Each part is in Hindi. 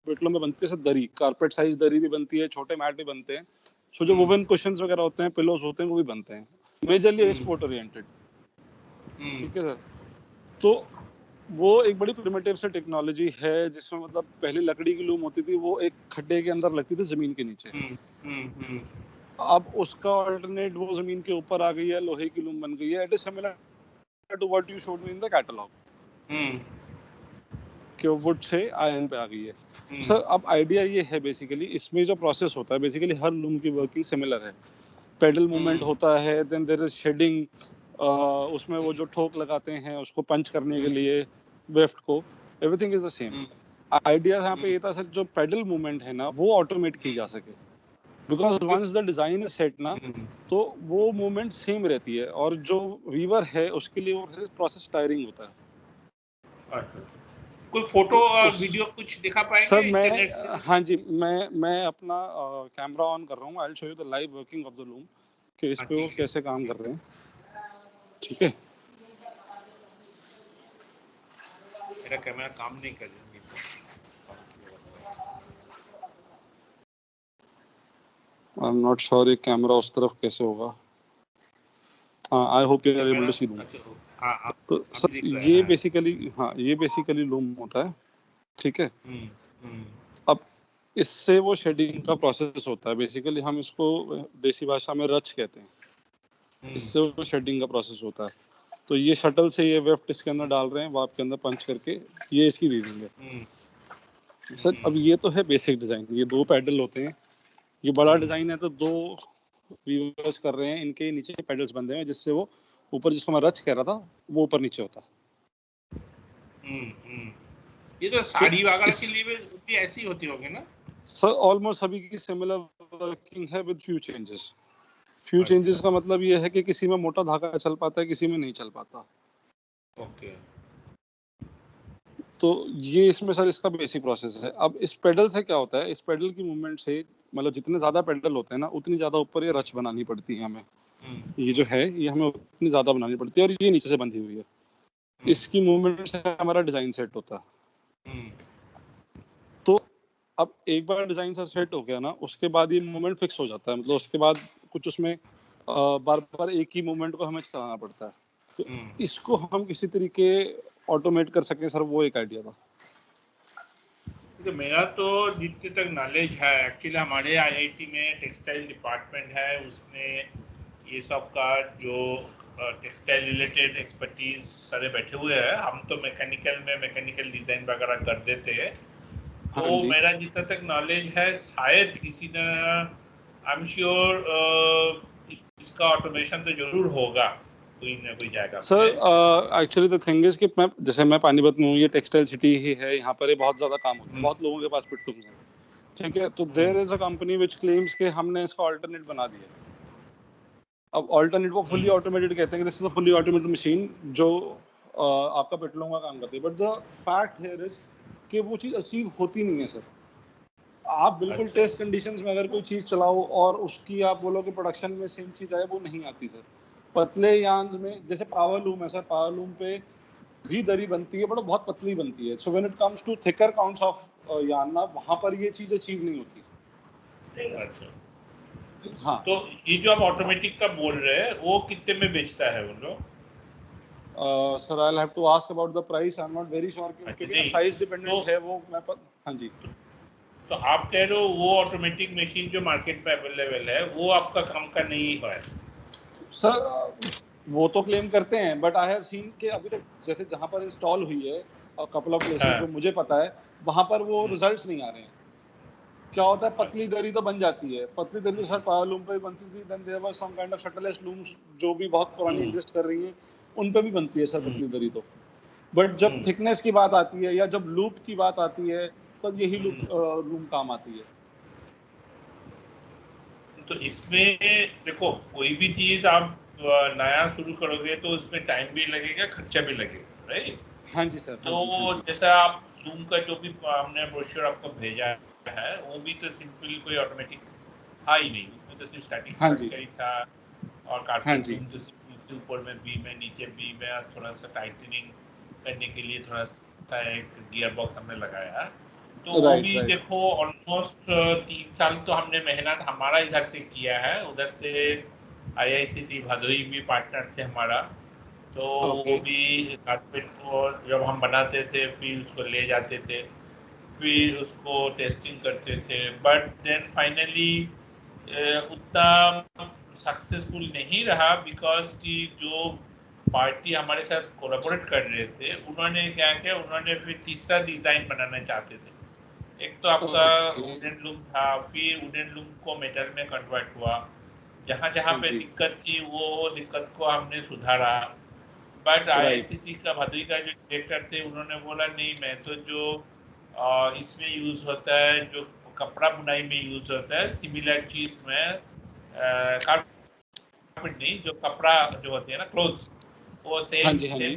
पिटलों में बनती है जैसे दरी, कारपेट साइज दरी भी बनती है, छोटे मैट भी बनते हैं। सो जो वुवन कुशन्स वगैरह होते हैं, पिलोज होते हैं, वो भी बनते हैं, मेजरली एक्सपोर्ट ओरिएंटेड। ठीक है सर। तो वो एक बड़ी प्रिमिटिव सी टेक्नोलॉजी है जिसमें मतलब पहले लकड़ी की लूम होती थी, वो एक खड्डे के अंदर लगती थी जमीन के नीचे। अब उसका अल्टरनेट वो जमीन के ऊपर आ गई है, लोहे की लूम बन गई है। It is similar to what you showed me in the catalogue कि वुड से आयरन पे आ गई है। सर अब आइडिया ये है बेसिकली, इसमें जो प्रोसेस होता है बेसिकली हर लूम की वर्किंग सिमिलर है। पेडल मूवमेंट होता है, देन देयर इज शेडिंग, उसमें वो जो ठोक लगाते हैं उसको पंच करने के लिए वेफ्ट को, everything is the same. Idea यहाँ पे ये था सर, जो पेडल मूवमेंट है ना वो ऑटोमेट की जा सके, because once the design is set ना, तो वो मूवमेंट सेम रहती है, और जो वीवर है उसके लिए वो प्रोसेस टायरिंग होता है। कोई फोटो तो और वीडियो कुछ दिखा पाएंगे सर इंटरनेट से? हाँ जी, मैं अपना कैमरा ऑन कर रहा हूँ। I will show you the live working of the loom कि इस पे वो कैसे काम कर रहे हैं। ठीक है, मेरा कैमरा काम नहीं कर रहा। आई एम नॉट श्योर ये कैमरा उस तरफ कैसे होगा। हाँ, I hope you are able to see loom. तो सर ये बेसिकली लूम होता है। ठीक है, अब इससे वो शेडिंग का प्रोसेस होता है। बेसिकली हम इसको देसी भाषा में रच कहते हैं। इससे वो शेडिंग का प्रोसेस होता है। तो ये शटल से ये वेफ्ट इसके अंदर डाल रहे हैं, वाप के अंदर पंच करके, ये इसकी रीडिंग है। सर अब ये तो है बेसिक डिजाइन, ये 2 पैडल होते हैं। ये बड़ा डिजाइन है तो 2 वीवर्स कर रहे हैं, इनके नीचे पैडल्स बंधे हैं जिससे वो ऊपर, जिसको मैं रच कह रहा था, वो ऊपर नीचे होता है। ये तो साड़ी वगैरह के लिए भी ऐसी होती होगी ना सर? ऑलमोस्ट सभी की सिमिलर वर्किंग है with few changes. Few changes का मतलब ये है कि किसी में मोटा धागा चल पाता है, किसी में नहीं चल पाता। ओके। तो ये इसमें सर इसका बेसिक प्रोसेस है। अब इस पेडल से क्या होता है, इस पेडल की मूवमेंट से मतलब जितने ज्यादा पेडल होते हैं ना, उतनी ज्यादा ऊपर ये रच बनानी पड़ती है हमें। ये जो है ये हमें उतनी ज्यादा बनानी पड़ती है, और ये नीचे से बंधी हुई है। इसकी मूवमेंट से हमारा डिजाइन सेट होता है। तो अब एक बार डिजाइन सा सेट हो गया ना, उसके बाद ये मूवमेंट फिक्स हो जाता है। मतलब उसके बाद कुछ उसमें बार बार एक ही मूवमेंट को हमें चलाना पड़ता है। तो इसको हम किसी तरीके ऑटोमेट कर सकें सर, वो एक आइडिया था। तो मेरा तो जितने तक नॉलेज है, एक्चुअली हमारे आईआईटी में टेक्सटाइल डिपार्टमेंट है, उसमें ये सब का जो टेक्सटाइल रिलेटेड एक्सपर्टीज सारे बैठे हुए हैं। हम तो मैकेनिकल डिजाइन वगैरह कर देते हैं। तो मेरा जितना तक नॉलेज है, शायद किसी ने, आई एम श्योर इसका ऑटोमेशन तो जरूर होगा कोई ना कोई जगह पे। Sir actually the thing is कि मैं पानीपत में हूँ, ये टेक्सटाइल सिटी ही है, यहाँ पर ये बहुत ज्यादा काम होता है, बहुत लोगों के पास पिट्टूम्स हैं। ठीक है, तो there is a company which claims के हमने इसका ऑल्टरनेट बना दिया। अब ऑल्टरनेट को फुली ऑटोमेटेड कहते हैं कि this is a fully automated machine जो आपका पिटलों का काम करती है। But the fact here is कि वो चीज़ अचीव होती नहीं है सर। आप बिल्कुल टेस्ट कंडीशंस में अगर कोई चीज़ चलाओ और उसकी आप बोलो कि प्रोडक्शन में सेम चीज़ आए, वो नहीं आती सर। पतले यार्न्स में जैसे पावर लूम है सर, पावर लूम पे भी दरी बनती है, बट बहुत पतली बनती है। So when it comes to thicker counts of yarn ना, वहाँ पर ये चीज़ अचीव नहीं होती। अच्छा, हाँ। तो ये जो आप ऑटोमेटिक का बोल रहे हैं, वो कितने में बेचता है उन लोग? Sir I will have to ask about the price, I am not very sure, क्योंकि साइज डिपेंडेंट है वो। मैं हाँ जी। तो आप कह रहे हो वो ऑटोमेटिक मशीन जो मार्केट में अवेलेबल है, वो आपका काम का नहीं है? सर वो तो क्लेम करते हैं, बट आई हैव सीन कि अभी तक जैसे जहाँ पर इंस्टॉल हुई है कपल ऑफ प्लेसेस, जो मुझे पता है वहाँ पर वो रिजल्ट्स नहीं आ रहे हैं। क्या होता है, पतली दरी तो बन जाती है, पतली दरी तो सर पावर लूम पे बनती थी। Then there was some kind of shuttleless looms जो भी बहुत पुरानी एग्जिस्ट कर रही हैं, उन पे भी बनती है सर पतली दरी तो। बट जब थिकनेस की बात आती है या जब लूप की बात आती है, तब यही लूम काम आती है। तो इसमें देखो, कोई भी चीज आप नया शुरू करोगे तो उसमें टाइम भी लगेगा, खर्चा भी लगेगा, राइट? हाँ जी सर। तो जैसा आप लूम का जो भी हमने ब्रोशर आपको भेजा है, वो भी तो सिंपल कोई ऑटोमेटिक था ही नहीं। उसमें तो सिर्फ स्टैटिक स्ट्रक्चर ही था, और कारपेट लूम जो सिर्फ ऊपर में बीम है, नीचे बीम है, और थोड़ा सा टाइटनिंग करने के लिए थोड़ा सा एक गियर बॉक्स हमने लगाया। तो वो राइट भी राइट देखो ऑलमोस्ट 3 साल तो हमने मेहनत हमारा इधर से किया है, उधर से IICT भदोही भी पार्टनर थे हमारा, तो ओके वो भी कारपेट को जब हम बनाते थे फिर उसको ले जाते थे, फिर उसको टेस्टिंग करते थे, बट देन फाइनली उतना सक्सेसफुल नहीं रहा बिकॉज कि जो पार्टी हमारे साथ कोलैबोरेट कर रहे थे उन्होंने क्या किया, उन्होंने फिर तीसरा डिज़ाइन बनाना चाहते थे। एक तो आपका ओके वुडन लूम था, फिर वुडन लूम को मेटल में कन्वर्ट हुआ, जहाँ जहाँ हाँ पे जी दिक्कत थी वो दिक्कत को हमने सुधारा। बट राइट IICT का भदोही का जो डायरेक्टर थे उन्होंने बोला नहीं, मैं तो जो इसमें यूज़ होता है, जो कपड़ा बुनाई में यूज़ होता है सिमिलर चीज़ में कारपेट नहीं, जो कपड़ा जो होते हैं ना क्लोथ्स, वो हाँ सेम जी हाँ सेम जी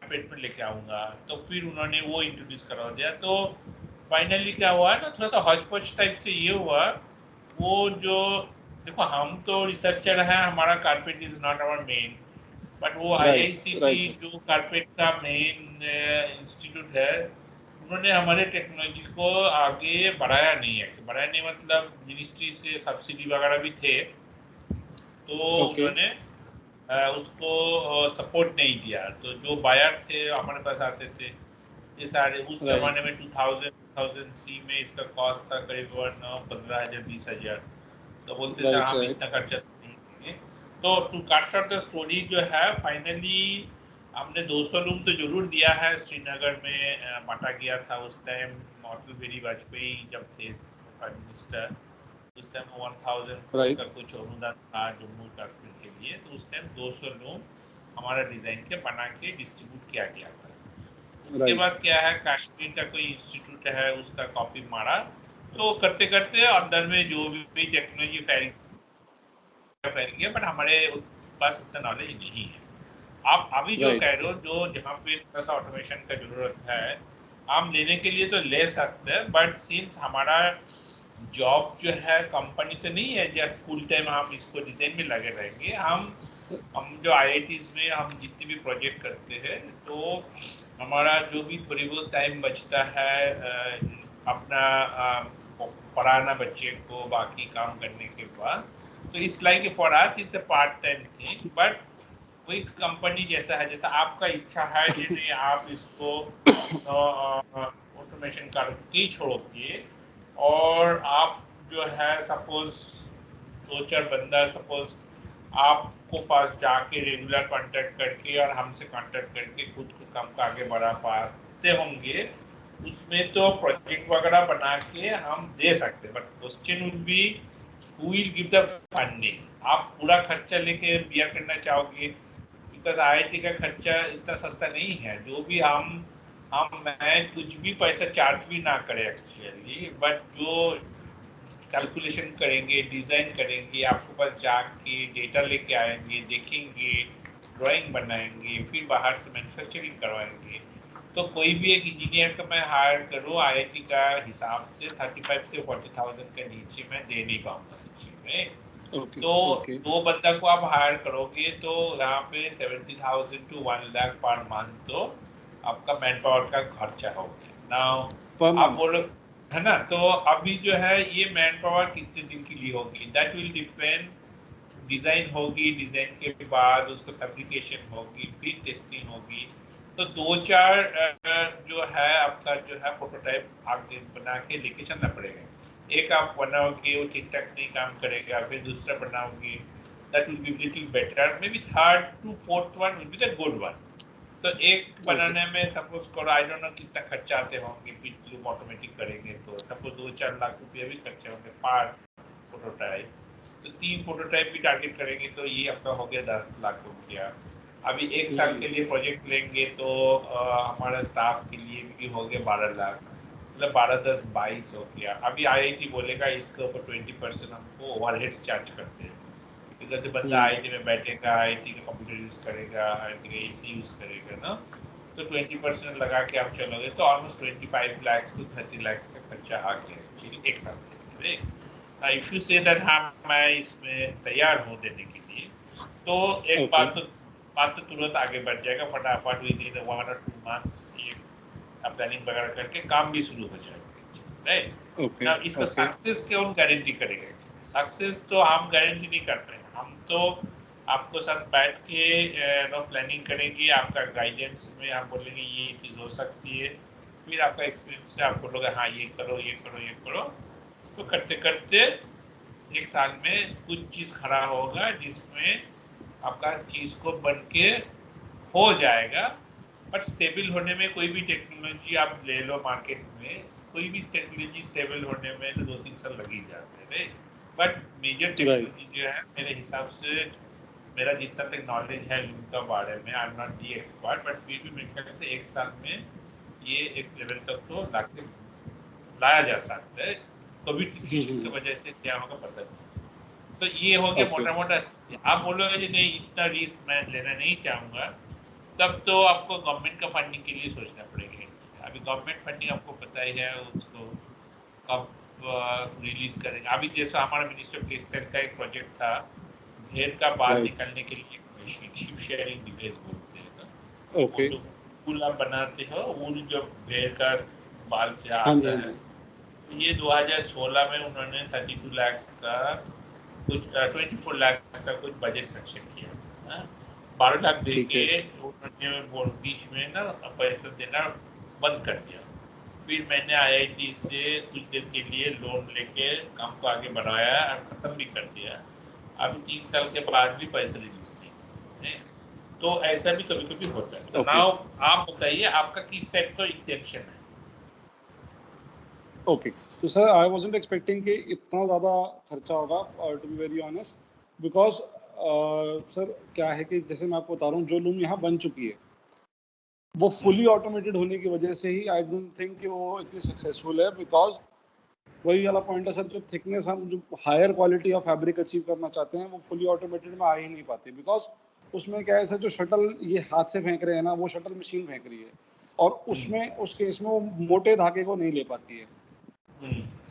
पेट में लेके आऊँगा। तो फिर उन्होंने वो इंट्रोड्यूस करवा दिया। तो फाइनली क्या हुआ ना, थोड़ा सा हौच-पौच टाइप से ये हुआ, वो जो देखो हम तो रिसर्चर हैं, हमारा carpet is not our main, but वो राइट IICT राइट सर जो कारपेट का मेन इंस्टीट्यूट है, उन्होंने हमारे टेक्नोलॉजी को आगे बढ़ाया नहीं है। बढ़ाया नहीं मतलब मिनिस्ट्री से सब्सिडी वगैरह भी थे, तो ओके उन्होंने उसको सपोर्ट नहीं दिया। तो जो बायर थे हमारे पास आते थे, ये सारे उस राइट जमाने में 2000-2003 में इसका कॉस्ट था करीबन 15,000-20,000। तो बोलते सर राइट हम राइट इतना खर्चा नहीं करेंगे। तो टू काट शॉर्ट द स्टोरी जो है, फाइनली हमने 200 रूम तो जरूर दिया है। श्रीनगर में बांटा गया था उस टाइम, अटल बिहारी वाजपेयी जब थे प्राइम मिनिस्टर, उस टाइम 1000 करोड़ राइट का कुछ अनुदान था जम्मू कश्मीर के लिए। तो उस टाइम 200 रूम हमारा डिज़ाइन के बना के डिस्ट्रीब्यूट किया गया था। उसके राइट बाद क्या है, कश्मीर का कोई इंस्टीट्यूट है उसका कॉपी मारा, तो करते करते अंदर में जो भी टेक्नोलॉजी फैल गया, बट हमारे पास उतना नॉलेज नहीं है। आप अभी जो राइट कह रहे हो, जो जहाँ पे थोड़ा सा ऑटोमेशन का जरूरत है, हम लेने के लिए तो ले सकते हैं, बट सिंस हमारा जॉब जो है कंपनी तो नहीं है जब फुल टाइम हम इसको डिजाइन में लगे रहेंगे। हम जो IITs में हम जितने भी प्रोजेक्ट करते हैं, तो हमारा जो भी थोड़ी बहुत टाइम बचता है अपना पढ़ाना बच्चे को बाकी काम करने के बाद, तो इस like for us it's a part time thing. But कोई कंपनी जैसा है, जैसा आपका इच्छा है कि नहीं आप इसको ऑटोमेशन करके छोड़ोगे, और आप जो है सपोज 2-4 बंदा सपोज आपको पास जाके रेगुलर कांटेक्ट करके और हमसे कांटेक्ट करके खुद को काम का आगे बढ़ा पाते होंगे, उसमें तो प्रोजेक्ट वगैरह बना के हम दे सकते हैं। But question would be who will give the funding. आप पूरा खर्चा लेके बियर करना चाहोगे, बिकॉज IIT का खर्चा इतना सस्ता नहीं है। जो भी मैं कुछ भी पैसा चार्ज भी ना करें एक्चुअली, बट जो कैलकुलेशन करेंगे, डिज़ाइन करेंगे, आपके पास जाके डेटा लेके आएंगे, देखेंगे, ड्राइंग बनाएंगे, फिर बाहर से मैन्युफैक्चरिंग करवाएंगे। तो कोई भी एक इंजीनियर का मैं हायर करूँ IIT का हिसाब से 35 से 40,000 के नीचे मैं दे नहीं पाऊंगा में। ओके तो ओके 2 बंदा को आप हायर करोगे तो यहाँ पे 70,000 to 1 लाख पर मंथ तो आपका मैन पावर का खर्चा हो गया। नाउ पर आप मंथ बोलो, है ना, तो अभी जो है ये मैन पावर कितने दिन के लिए होगी, दैट विल डिपेंड। डिज़ाइन होगी, डिज़ाइन के बाद उसका फैब्रिकेशन होगी, फिर टेस्टिंग होगी। तो 2-4 जो है आपका जो है प्रोटोटाइप आगे बना के लेके चलना पड़ेगा। एक आप बनाओगे वो ठीक ठाक नहीं काम करेगा, फिर दूसरा बनाओगे that will be little better, maybe third to fourth one will be the good one. तो एक ओके बनाने में सपोज करो आई डोंट नो कितना खर्चा आते होंगे, फिर लोग ऑटोमेटिक करेंगे तो सपोज 2-4 लाख रुपये भी खर्चे होंगे पर प्रोटोटाइप। तो 3 प्रोटोटाइप भी टारगेट करेंगे तो ये आपका हो गया 10 लाख रुपया। अभी 1 साल के लिए प्रोजेक्ट लेंगे तो हमारा स्टाफ के लिए भी हो गया 12 लाख, मतलब 12-10-22 हो गया। अभी IIT बोलेगा इसके ऊपर 20% हमको ओवरहेड्स चार्ज करते हैं, बिकॉज बंदा IIT में बैठेगा, IIT का कंप्यूटर यूज़ करेगा, IIT का AC यूज़ करेगा ना, तो 20% लगा के आप चलोगे तो ऑलमोस्ट 25 लाख to 30 लाख का खर्चा आ गया एक्चुअली 1 साल के लिए। इफ यू से दैट हाँ मैं इसमें तैयार हूँ देने के लिए, तो एक ओके बात तो तुरंत आगे बढ़ जाएगा फटाफट, विद इन 1 or 2 months ये प्लानिंग वगैरह करके काम भी शुरू हो जाएगा। राइट। ओके ना इसका ओके सक्सेस कौन गारंटी करेगा? सक्सेस तो हम गारंटी नहीं करते हैं, हम तो आपको साथ बैठ के प्लानिंग करेंगे, आपका गाइडेंस में हम बोलेंगे ये चीज़ हो सकती है, फिर आपका एक्सपीरियंस से आप बोलोगे हाँ ये करो ये करो ये करो, तो करते करते एक साल में कुछ चीज़ खड़ा होगा जिसमें आपका चीज़ को बन के हो जाएगा। बट स्टेबल होने में कोई भी टेक्नोलॉजी आप ले लो मार्केट में, कोई भी टेक्नोलॉजी स्टेबल होने में तो 2-3 साल लग ही जाते हैं। बट मेजर राइट टेक्नोलॉजी जो है मेरे हिसाब से, मेरा जितना तक नॉलेज है उनका बारे में, आई am not the expert, but फिर भी मेरे ख्याल से एक साल में ये एक लेवल तक तो लाया जा सकता है। कोविड सिचुएशन की वजह से क्या होगा पता नहीं। तो ये हो गया ओके मोटा मोटा। आप बोलोगे कि नहीं इतना रिस्क मैं लेना नहीं चाहूँगा, तब तो आपको गवर्नमेंट का फंडिंग के लिए सोचना पड़ेगा। अभी गवर्नमेंट फंडिंग आपको पता ही है उसको कब रिलीज करेंगे। अभी जैसा हमारा मिनिस्टर ऑफ टेक्सटाइल का एक प्रोजेक्ट था, भेड़ का बाल राइट निकालने के लिए एक मशीन, शिप शेयरिंग डिवाइस बोलते हैं ना, वो ओके जो ऊल आप बनाते हो, ऊल जो भेड़ का बाल से हाँ जी आता हाँ है, जी ये 2016 में उन्होंने 32 लाख का कुछ 24 लाख का कुछ बजट सेक्शन किया था। 12 लाख दे ठीक के है उन्होंने बीच में ना पैसा देना बंद कर दिया। फिर मैंने आईआईटी से कुछ देर के लिए लोन लेके काम को आगे बढ़ाया और खत्म भी कर दिया। अभी 3 साल के बाद भी पैसे रिलीज नहीं है। तो ऐसा भी कभी कभी होता है। तो ओके नाउ आप बताइए आपका किस टाइप का इंटेंशन है? ओके तो सर आई वाजंट एक्सपेक्टिंग कि इतना ज़्यादा खर्चा होगा to be very honest because sir क्या है कि जैसे मैं आपको बता रहा हूँ जो लूम यहाँ बन चुकी है वो फुली ऑटोमेटेड होने की वजह से ही आई डोंट थिंक कि वो इतनी सक्सेसफुल है बिकॉज वही वाला पॉइंट है सर जो थिकनेस हम जो higher quality of fabric achieve करना चाहते हैं वो फुली ऑटोमेटेड में आ ही नहीं पाती बिकॉज उसमें क्या है सर जो शटल ये हाथ से फेंक रहे हैं ना वो शटल मशीन फेंक रही है और उसमें उस केस में वो मोटे धागे को नहीं ले पाती है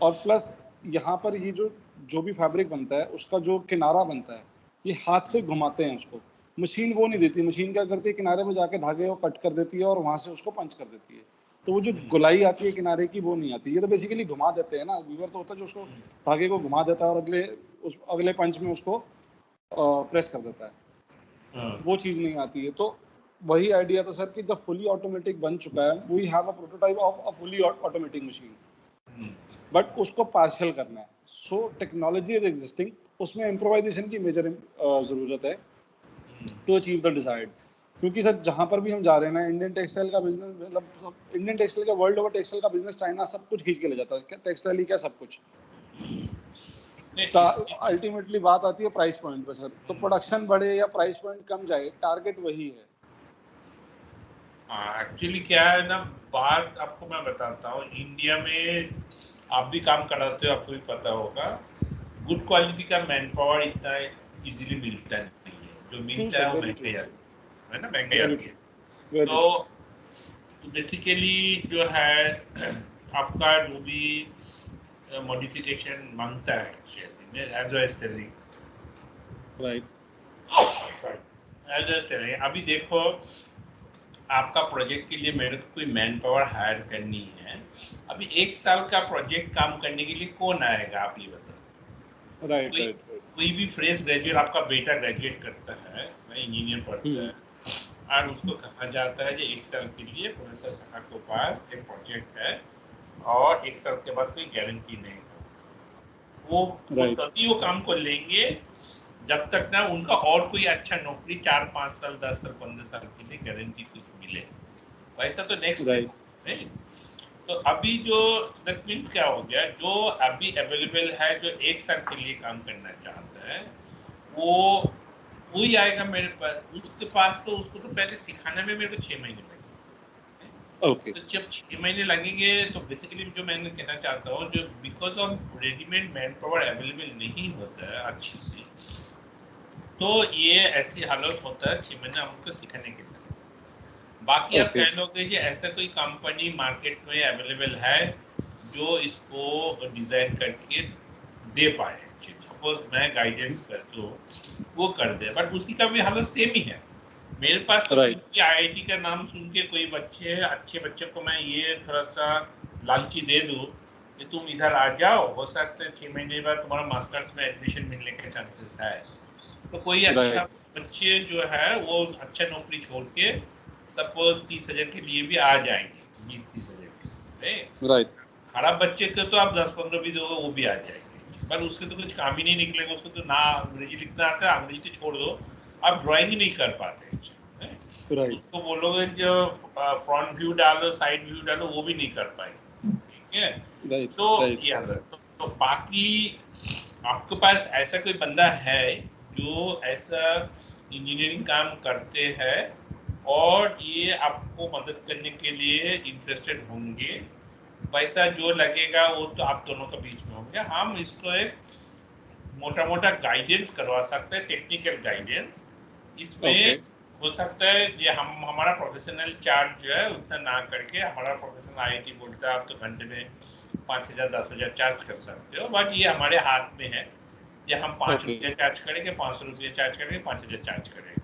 और प्लस यहाँ पर ये जो जो भी फैब्रिक बनता है उसका जो किनारा बनता है ये हाथ से घुमाते हैं उसको मशीन वो नहीं देती मशीन क्या करती है किनारे में जाके धागे को कट कर देती है और वहाँ से उसको पंच कर देती है तो वो जो गुलाई आती है किनारे की वो नहीं आती ये तो बेसिकली घुमा देते हैं ना वीवर तो होता है जो उसको धागे को घुमा देता है और अगले पंच में उसको प्रेस कर देता है वो चीज़ नहीं आती है तो वही आइडिया था सर कि जब फुली ऑटोमेटिक बन चुका है we have a prototype of a fully automatic machine but उसको पार्शियल करना है सो टेक्नोलॉजी इज एग्जिस्टिंग उसमें इम्प्रोवाइजेशन की मेजर ज़रूरत है टू अचीव द डिजायर्ड क्योंकि सर जहाँ पर भी हम जा रहे हैं ना इंडियन टेक्सटाइल का बिजनेस मतलब इंडियन टेक्सटाइल का वर्ल्ड ओवर टेक्सटाइल का बिजनेस चाइना सब कुछ खींच के ले जाता है टेक्सटाइल ही क्या सब कुछ अल्टीमेटली बात आती है प्राइस पॉइंट पे सर तो प्रोडक्शन बढ़े या प्राइस पॉइंट कम जाए टारगेट वही है एक्चुअली क्या है ना, बात आपको मैं बताता हूँ। इंडिया में आप भी काम कराते हो, आपको भी पता होगा, गुड क्वालिटी का मैन पावर इतना इजीली मिलता नहीं है। जो मिलता है वो महंगाई आती है ना, महंगाई आती है। तो बेसिकली जो है आपका जो भी मॉडिफिकेशन मांगता है as well telling right as well telling. अभी देखो आपका प्रोजेक्ट के लिए मेरे को कोई मैन पावर हायर करनी है, अभी 1 साल का प्रोजेक्ट काम करने के लिए कौन आएगा आप ये बताओ। राइट राइट कोई भी फ्रेश ग्रेजुएट, आपका बेटा ग्रेजुएट करता है, इंजीनियर पढ़ता है और उसको कहा जाता है कि 1 साल के लिए प्रोफेसर साहब के पास एक प्रोजेक्ट है और 1 साल के बाद कोई गारंटी नहीं है। वो तभी वो काम को लेंगे जब तक ना उनका और कोई अच्छा नौकरी 4-5 साल 10 साल 15 साल के लिए गारंटी कुछ मिले। वैसा तो नेक्स्ट है। तो अभी जो दैट मीन्स क्या हो गया, जो अभी अवेलेबल है जो 1 साल के लिए काम करना चाहता है वो वही आएगा मेरे पास। उसके पास तो उसको तो पहले सिखाने में मेरे को 6 महीने लगेंगे। ओके तो जब 6 महीने लगेंगे तो बेसिकली जो मैंने कहना चाहता हूँ, जो because of readymade man power available नहीं होता है अच्छी सी, तो ये ऐसी हालत होता है 6 महीने हमको सिखाने के लिए। बाकी आप कह लोगे कि ऐसा कोई कंपनी मार्केट में अवेलेबल है जो इसको डिजाइन करके दे पाए। सपोज मैं गाइडेंस कर दूं वो कर दे, बट उसकी का भी हालत सेम ही है। मेरे पास तो आईआईटी का नाम सुन के कोई अच्छे बच्चे को मैं ये थोड़ा सा लालची दे दूं कि तुम इधर आ जाओ, हो सकता है 6 महीने बाद तुम्हारा मास्टर्स में एडमिशन मिलने के चांसेस है। तो कोई अच्छा बच्चे जो है वो अच्छा नौकरी छोड़ के सपोज 30,000 के लिए भी आ जाएंगे, 20-30,000 के लिए। राइट। खराब बच्चे को तो आप 10-15 भी दोगे वो भी आ जाएंगे, पर उसके तो कुछ काम ही नहीं निकलेगा। उसको तो ना अंग्रेजी लिखना आता है, अंग्रेजी तो छोड़ दो, आप ड्राइंग ही नहीं कर पाते। उसको बोलोगे जो फ्रंट व्यू डालो, साइड व्यू डालो, वो भी नहीं कर पाएंगे। ठीक है, तो ये तो बाकी आपके पास ऐसा कोई बंदा है जो ऐसा इंजीनियरिंग काम करते हैं और ये आपको मदद करने के लिए इंटरेस्टेड होंगे, पैसा जो लगेगा वो तो आप दोनों के बीच में होंगे। हम इसको एक मोटा मोटा गाइडेंस करवा सकते हैं, टेक्निकल गाइडेंस। इसमें हो सकता है ये हमारा प्रोफेशनल चार्ज जो है उतना ना करके, हमारा प्रोफेशनल आईआईटी बोलता है आप तो घंटे में 5,000-10,000 चार्ज कर सकते हो, बट ये हमारे हाथ में है। ये हम 5 रुपये चार्ज करेंगे, 500 रुपये चार्ज करेंगे, 5,000 चार्ज करेंगे।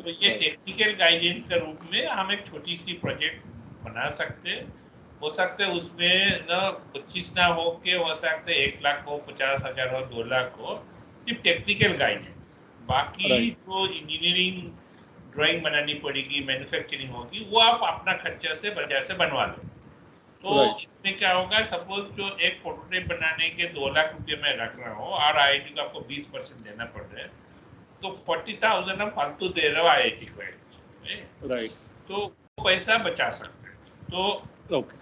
तो ये टेक्निकल गाइडेंस के रूप में हम एक छोटी सी प्रोजेक्ट बना सकते हैं। हो सकता है उसमें ना 25 ना हो के, हो सकता है 1 लाख हो, 50,000 हो, 2 लाख हो, सिर्फ टेक्निकल गाइडेंस। बाकी जो इंजीनियरिंग ड्राइंग बनानी पड़ेगी, मैन्युफैक्चरिंग होगी, वो आप अपना खर्चा से बाजार से बनवा लो। तो इसमें क्या होगा, सपोज जो एक प्रोटोटाइप बनाने के 2 लाख रुपये मैं रख रहा हूँ और आईआईटी को आपको 20% देना पड़ रहा है, तो 40,000 हम फालतू दे रहे हो आईआईटी को। तो पैसा बचा सकते हैं। तो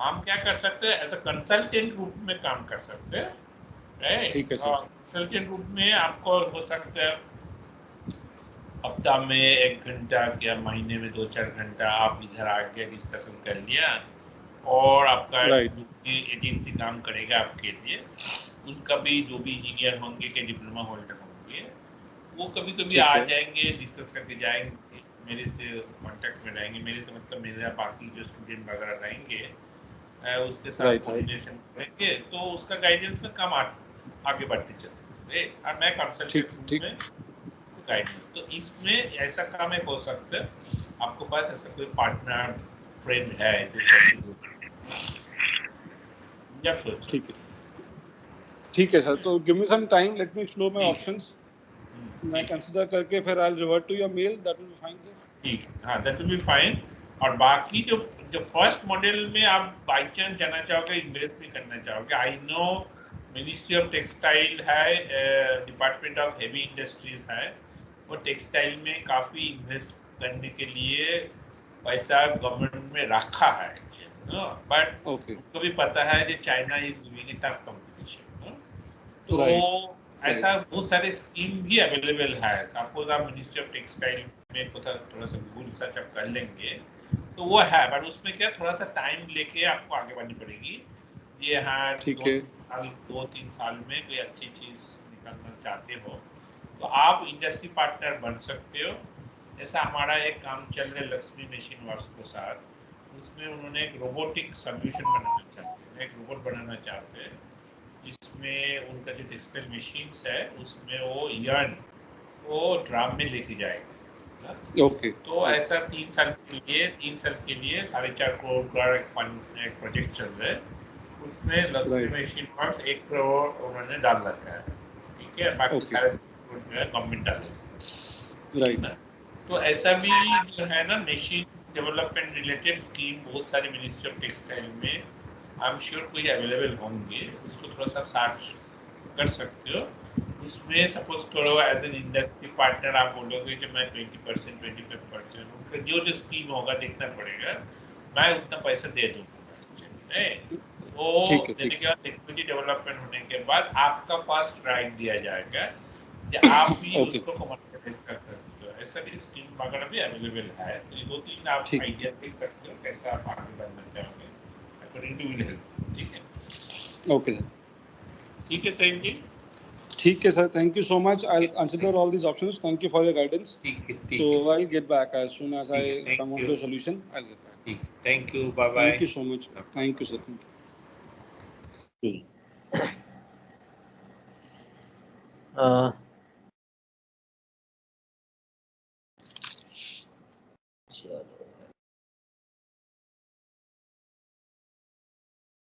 हम क्या कर सकते हैं, एज अ कंसल्टेंट रूप में काम कर सकते हैं। ठीक है, कंसल्टेंट रूप में आपको हो सकता है हफ्ता में 1 घंटा या महीने में 2-4 घंटा आप इधर आके डिस्कशन कर लिया, और आपका एजेंसी काम करेगा आपके लिए। उनका भी जो भी इंजीनियर होंगे के डिप्लोमा होल्डर होंगे, वो कभी कभी आ जाएंगे, डिस्कस करके जाएंगे, मेरे से कांटेक्ट में रहेंगे। मेरे से मतलब मेरे बाकी जो स्टूडेंट वगैरह रहेंगे उसके साथ कोऑर्डिनेशन करेंगे, तो उसका गाइडेंस में काम आगे बढ़ते चलेंगे। और मैं कंसल्टेंट में गाइडेंस, तो इसमें ऐसा काम है, हो सकता है आपको पास ऐसा कोई पार्टनर फ्रेंड है जो ठीक है सर। तो give me some time, let me explore my options. मैं कंसीडर करके फिर I will revert to your mail, that will be fine sir. ठीक, हाँ, दैट विल बी फाइन। और बाकी जो फर्स्ट मॉडल में आप बाई चांस जाना चाहोगे, इन्वेस्ट भी करना चाहोगे, I know ministry of textile है, डिपार्टमेंट ऑफ हेवी इंडस्ट्रीज है, वो टेक्सटाइल में काफ़ी इन्वेस्ट करने के लिए पैसा गवर्नमेंट में रखा है, बट उनको भी पता है कि China is giving a tough competition. तो ऐसा बहुत सारे स्कीम भी अवेलेबल है। सपोज आप मिनिस्ट्री ऑफ टेक्सटाइल में थोड़ा सा गूगल रिसर्च आप कर लेंगे तो वो है, बट उसमें क्या थोड़ा सा टाइम लेके आपको आगे बढ़नी पड़ेगी। ये हाँ 2-3 साल में कोई अच्छी चीज निकालना चाहते हो तो आप इंडस्ट्री पार्टनर बन सकते हो। जैसा हमारा एक काम चल रहा है लक्ष्मी मशीन वर्क्स के साथ, उसमें उन्होंने एक रोबोटिक सोल्यूशन बनाना चाहते हैं, एक रोबोट बनाना चाहते हैं जिसमें उनका जो टेक्सटाइल मशीन्स है उसमें वो यर्न वो ड्राम में लेके जाएगा। तो ऐसा 3 साल के लिए 4.5 करोड़ का एक प्रोजेक्ट चल रहा है। उसमें लक्ष्मी मशीन वर्क्स 1 करोड़ उन्होंने डाल रखा है। ठीक है, बाकी सारे जो है गवर्नमेंट डालेगा। तो ऐसा भी जो है ना, मशीन डेवलपमेंट रिलेटेड स्कीम बहुत सारे मिनिस्ट्री ऑफ टेक्सटाइल में आई एम श्योर कोई अवेलेबल होंगे, उसको थोड़ा सा सर्च कर सकते हो। उसमें सपोज करो एज एन इंडस्ट्री पार्टनर आप बोलोगे कि मैं 20% 25% उनका जो स्कीम होगा देखना पड़ेगा, मैं उतना पैसा दे दूँगा। तो देने के बाद टेक्नोलॉजी डेवलपमेंट होने के बाद आपका फर्स्ट राइट दिया जाएगा या आप भी उसको कमर्शियलाइज कर सकते हो। ऐसा भी स्कीम वगैरह भी अवेलेबल है। तो ये 2-3 आप आइडिया देख सकते हो कैसे आप आगे बढ़ना चाहोगे, अकॉर्डिंग टू विल हेल्प। ठीक है, ओके सर। ठीक है सर जी, ठीक है sir, thank you so much. I will consider all these options. Thank you for your guidance. ठीक है, So I'll get back as soon as I come on to a solution. I'll get back. ठीक, thank you, bye bye. Thank you so much. Thank you sir. Thank you.